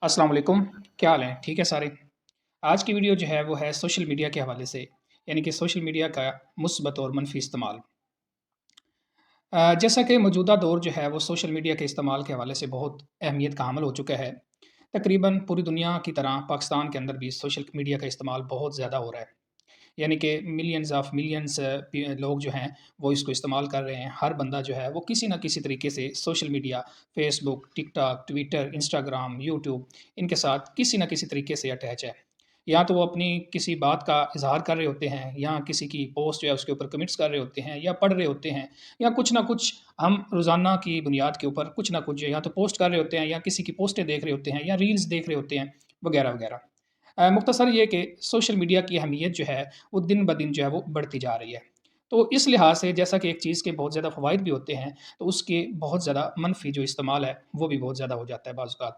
अस्सलाम वालेकुम, क्या हाल है? ठीक है सारे? आज की वीडियो जो है वो है सोशल मीडिया के हवाले से, यानी कि सोशल मीडिया का मुस्बत और मनफ़ी इस्तेमाल। जैसा कि मौजूदा दौर जो है वो सोशल मीडिया के इस्तेमाल के हवाले से बहुत अहमियत का हामिल हो चुका है। तकरीबन पूरी दुनिया की तरह पाकिस्तान के अंदर भी सोशल मीडिया का इस्तेमाल बहुत ज़्यादा हो रहा है। यानी कि मिलियंस ऑफ मिलियंस लोग जो हैं वो इसको इस्तेमाल कर रहे हैं। हर बंदा जो है वो किसी न किसी तरीके से social media, Facebook, TikTok, Twitter, Instagram, YouTube इनके साथ किसी न किसी तरीके से अटैच है। या तो वो अपनी किसी बात का इज़हार कर रहे होते हैं, या किसी की पोस्ट जो है उसके ऊपर कमेंट्स कर रहे होते हैं, या पढ़ रहे होते हैं, या कुछ ना कुछ हम रोज़ाना की बुनियाद के ऊपर कुछ ना कुछ या तो पोस्ट कर रहे होते हैं, या किसी की पोस्टें देख रहे होते हैं, या रील्स देख रहे होते हैं, वगैरह, वगैरह। मुख्तसर ये कि सोशल मीडिया की अहमियत जो है वो दिन-ब-दिन जो है वो बढ़ती जा रही है। तो इस लिहाज से जैसा कि एक चीज़ के बहुत ज़्यादा फ़वाइद भी होते हैं, तो उसके बहुत ज़्यादा मनफ़ी जो इस्तेमाल है, वो भी बहुत ज़्यादा हो जाता है बाज़ औक़ात।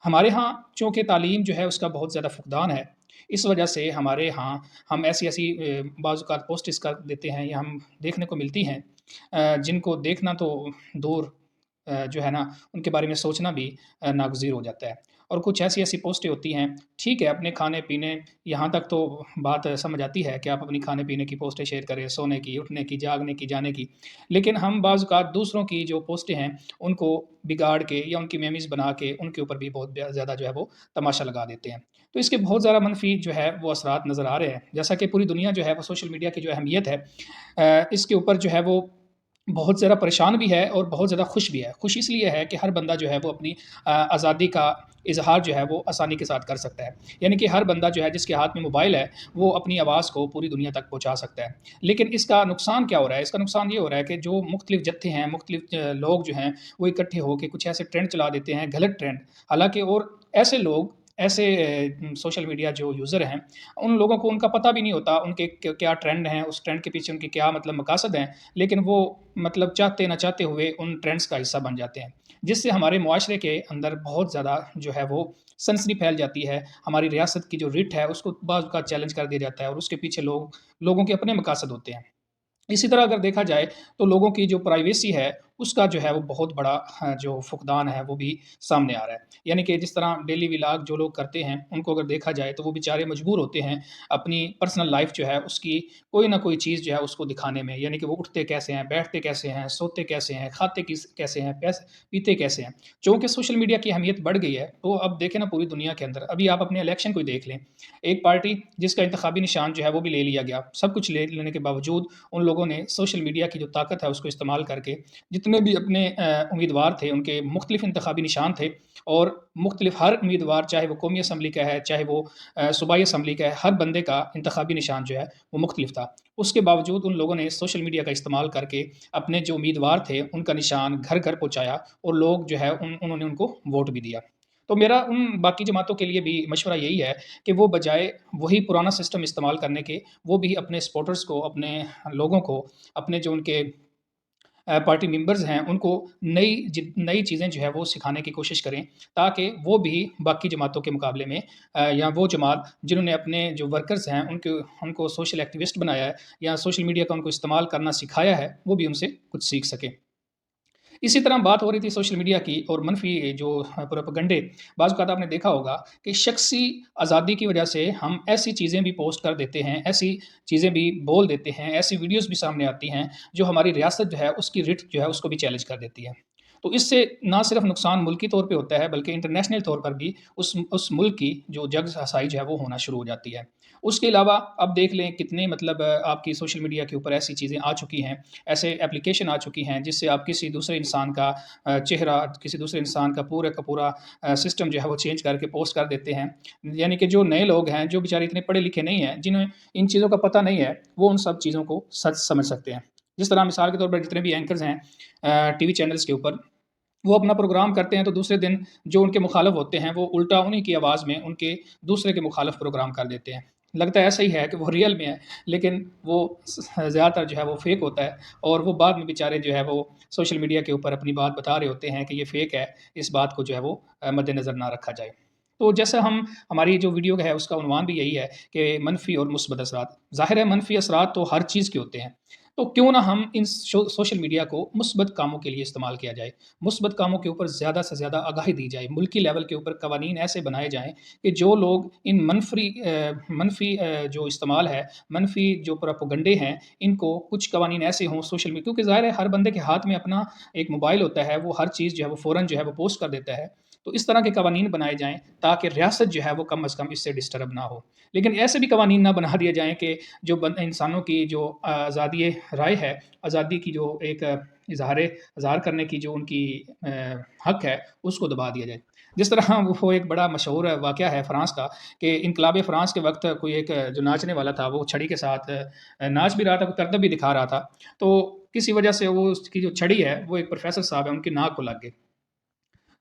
हमारे यहाँ चूँकि तालीम जो है उसका बहुत ज़्यादा फुक़दान है, इस वजह से हमारे यहाँ हम ऐसी-ऐसी बाज़ औक़ात पोस्ट्स कर देते हैं या हम देखने को मिलती हैं जिनको देखना तो दूर जो है ना, उनके बारे में सोचना भी नागज़ीर हो जाता है। और कुछ ऐसी-ऐसी पोस्टें होती हैं, ठीक है, अपने खाने-पीने यहाँ तक तो बात समझ आती है कि आप अपनी खाने-पीने की पोस्टें शेयर करें, सोने की, उठने की, जागने की, जाने की। लेकिन हम बाज़ औक़ात दूसरों की जो पोस्टें हैं, उनको बिगाड़ के या उनकी मेमेज़ बना के उनके ऊपर भी बहुत ज़्यादा जो है वो तमाशा लगा देते हैं। तो इसके बहुत ज़्यादा मनफ़ी जो है वो असरात नज़र आ रहे हैं। जैसा कि पूरी दुनिया जो है वो सोशल मीडिया की जो अहमियत है इसके ऊपर जो है वो बहुत ज़्यादा परेशान भी है और बहुत ज़्यादा खुश भी है। खुश इसलिए है कि हर बंदा जो है वो अपनी आज़ादी का इज़हार जो है वो आसानी के साथ कर सकता है। यानी कि हर बंदा जो है जिसके हाथ में मोबाइल है, वो अपनी आवाज़ को पूरी दुनिया तक पहुँचा सकता है। लेकिन इसका नुकसान क्या हो रहा है? इसका नुकसान ये हो रहा है कि जो मुख्तलिफ़ जत्थे हैं, मुख्तलिफ़ लोग जो हैं, वो इकट्ठे होके कुछ ऐसे ट्रेंड चला देते हैं, गलत ट्रेंड। हालाँकि और ऐसे लोग, ऐसे सोशल मीडिया जो यूज़र हैं, उन लोगों को उनका पता भी नहीं होता, उनके क्या ट्रेंड हैं, उस ट्रेंड के पीछे उनके क्या मतलब मकासद हैं, लेकिन वो मतलब चाहते ना चाहते हुए उन ट्रेंड्स का हिस्सा बन जाते हैं। जिससे हमारे मुआशरे के अंदर बहुत ज़्यादा जो है वो सनसनी फैल जाती है। हमारी रियासत की जो रिट है उसको बाज़ औक़ात चैलेंज कर दिया जाता है और उसके पीछे लोगों के अपने मकासद होते हैं। इसी तरह अगर देखा जाए तो लोगों की जो प्राइवेसी है, उसका जो है वो बहुत बड़ा जो फुक़दान है वो भी सामने आ रहा है। यानी कि जिस तरह डेली व्लॉग जो लोग करते हैं, उनको अगर देखा जाए तो वो बेचारे मजबूर होते हैं अपनी पर्सनल लाइफ़ जो है उसकी कोई न कोई चीज़ जो है उसको दिखाने में। यानी कि वो उठते कैसे हैं, बैठते कैसे हैं, सोते कैसे हैं, खाते कैसे हैं, पीते कैसे हैं। चूँकि सोशल मीडिया की अहमियत बढ़ गई है, तो अब देखें ना पूरी दुनिया के अंदर, अभी आप अपने इलेक्शन को ही देख लें। एक पार्टी जिसका इंतखाबी निशान जो है वो भी ले लिया गया। सब कुछ ले लेने के बावजूद उन लोगों ने सोशल मीडिया की जो ताकत है उसको इस्तेमाल करके जितने भी अपने उम्मीदवार थे, उनके मुख्तलिफ़ इंतखाबी निशान थे और मुख्तलिफ़ हर उम्मीदवार चाहे वो कौमी असम्बली का है, चाहे वो सूबाई असम्बली का है, हर बंदे का इंतखाबी निशान जो है वो मुख्तलिफ़ था। उसके बावजूद उन लोगों ने सोशल मीडिया का इस्तेमाल करके अपने जो उम्मीदवार थे, उनका निशान घर-घर पहुँचाया और लोग जो है उन्होंने उनको वोट भी दिया। तो मेरा उन बाकी जमातों के लिए भी मशवरा यही है कि वो बजाए वही पुराना सिस्टम इस्तेमाल करने के, वो भी अपने सपोर्टर्स को, अपने लोगों को, अपने जो उनके पार्टी मेंबर्स हैं, उनको नई चीज़ें जो है वो सिखाने की कोशिश करें, ताकि वो भी बाकी जमातों के मुकाबले में या वो जमात जिन्होंने अपने जो वर्कर्स हैं, उनको सोशल एक्टिविस्ट बनाया है या सोशल मीडिया का उनको इस्तेमाल करना सिखाया है, वो भी उनसे कुछ सीख सकें। इसी तरह बात हो रही थी सोशल मीडिया की और मनफ़ी जो प्रोपेगेंडे, बाज़ औक़ात आपने देखा होगा कि शख़्सी आज़ादी की वजह से हम ऐसी चीज़ें भी पोस्ट कर देते हैं, ऐसी चीज़ें भी बोल देते हैं, ऐसी वीडियोज़ भी सामने आती हैं, जो हमारी रियासत जो है, उसकी रिट जो है, उसको भी चैलेंज कर देती है। तो इससे ना सिर्फ़ नुकसान मुल्की तौर पे होता है, बल्कि इंटरनेशनल तौर पर भी उस मुल्क की जो जग-ज़ाहिर जो है, वो होना शुरू हो जाती है। उसके अलावा अब देख लें कितने मतलब आपकी सोशल मीडिया के ऊपर ऐसी चीज़ें आ चुकी हैं, ऐसे एप्लीकेशन आ चुकी हैं जिससे आप किसी दूसरे इंसान का चेहरा, किसी दूसरे इंसान का पूरा सिस्टम जो है वो चेंज करके पोस्ट कर देते हैं। यानी कि जो नए लोग हैं, जो बेचारे इतने पढ़े-लिखे नहीं हैं, जिन्हें इन चीज़ों का पता नहीं है, वो उन सब चीज़ों को सच समझ सकते हैं। जिस तरह मिसाल के तौर पर जितने भी एंकर्स हैं टीवी चैनल्स के ऊपर, वो अपना प्रोग्राम करते हैं तो दूसरे दिन जो उनके मुखालिफ होते हैं, वो उल्टा उन्हीं की आवाज़ में उनके दूसरे के मुखालिफ प्रोग्राम कर देते हैं। लगता ऐसा ही है कि वो रियल में है, लेकिन वो ज़्यादातर जो है वो फ़ेक होता है और वो बाद में बेचारे जो है वो सोशल मीडिया के ऊपर अपनी बात बता रहे होते हैं कि ये फ़ेक है, इस बात को जो है वो मद्देनज़र ना रखा जाए। तो जैसा हमारी जो वीडियो है उसका उन्वान भी यही है कि मनफ़ी और मुस्बत असरात। ज़ाहिर है मनफ़ी असरात तो हर चीज़ के होते हैं। तो क्यों ना हम इन सोशल मीडिया को मुस्बत कामों के लिए इस्तेमाल किया जाए। मुस्बत कामों के ऊपर ज़्यादा से ज़्यादा आगाही दी जाए। मुल्की लेवल के ऊपर कवानीन ऐसे बनाए जाएँ कि जो लोग इन मनफ़ी जो इस्तेमाल है, मनफ़ी जो प्रोपेगंडे हैं, इनको कुछ कवानीन ऐसे हों सोशल मी क्योंकि ज़ाहिर है हर बंदे के हाथ में अपना एक मोबाइल होता है, वो हर चीज़ जो है वो फ़ौरन जो है वो पोस्ट कर देता है। तो इस तरह के कवानीन बनाए जाएँ ताकि रियासत जो है वो कम अज़ कम इससे डिस्टर्ब ना हो। लेकिन ऐसे भी कवानीन ना बना दिए जाएँ कि जो इंसानों की जो आज़ादी राय है, आज़ादी की जो एक इज़हार करने की जो उनकी हक है, उसको दबा दिया जाए। जिस तरह वो एक बड़ा मशहूर वाक़या है फ्रांस का कि इन्क़िलाब फ्रांस के वक़्त कोई एक जो नाचने वाला था, वो छड़ी के साथ नाच भी रहा था, करतब भी दिखा रहा था। तो किसी वजह से वो उसकी जो छड़ी है, वो एक प्रोफ़ेसर साहब हैं, उनकी नाक को लग गई।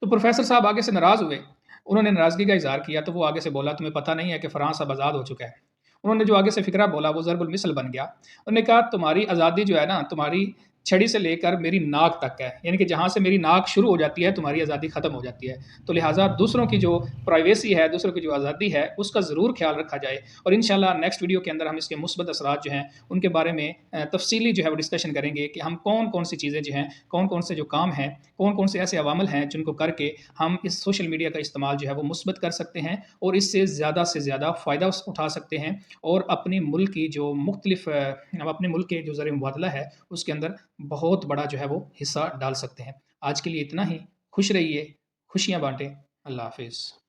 तो प्रोफ़ेसर साहब आगे से नाराज़ हुए। उन्होंने नाराज़गी का इज़हार किया, तो वो आगे से बोला, "तुम्हें पता नहीं है कि फ्रांस अब आज़ाद हो चुका है।" उन्होंने जो आगे से फ़िक्रा बोला, वो ज़रबुल मिसल बन गया। उन्होंने कहा, "तुम्हारी आज़ादी जो है ना, तुम्हारी छड़ी से लेकर मेरी नाक तक है। यानी कि जहाँ से मेरी नाक शुरू हो जाती है, तुम्हारी आज़ादी ख़त्म हो जाती है। तो लिहाज़ा दूसरों की जो प्राइवेसी है, दूसरों की जो आज़ादी है, उसका ज़रूर ख़्याल रखा जाए।" और इंशाअल्लाह नेक्स्ट वीडियो के अंदर हम इसके मुस्बत असरात जो हैं, उनके बारे में तफ़सीली जो है वो डिस्कशन करेंगे कि हम कौन-कौन सी चीज़ें जो हैं, कौन-कौन से जो काम हैं, कौन-कौन से ऐसे अवामल हैं जिनको करके हम इस सोशल मीडिया का इस्तेमाल जो है वो मुस्बत कर सकते हैं और इससे ज़्यादा फ़ायदा उठा सकते हैं और अपने मुल्क की जो मुख्तलिफ़ अपने मुल्क के जो ज़र मुबादला है, उसके अंदर बहुत बड़ा जो है वो हिस्सा डाल सकते हैं। आज के लिए इतना ही। खुश रहिए, खुशियाँ बाँटें। अल्लाह हाफ़िज़।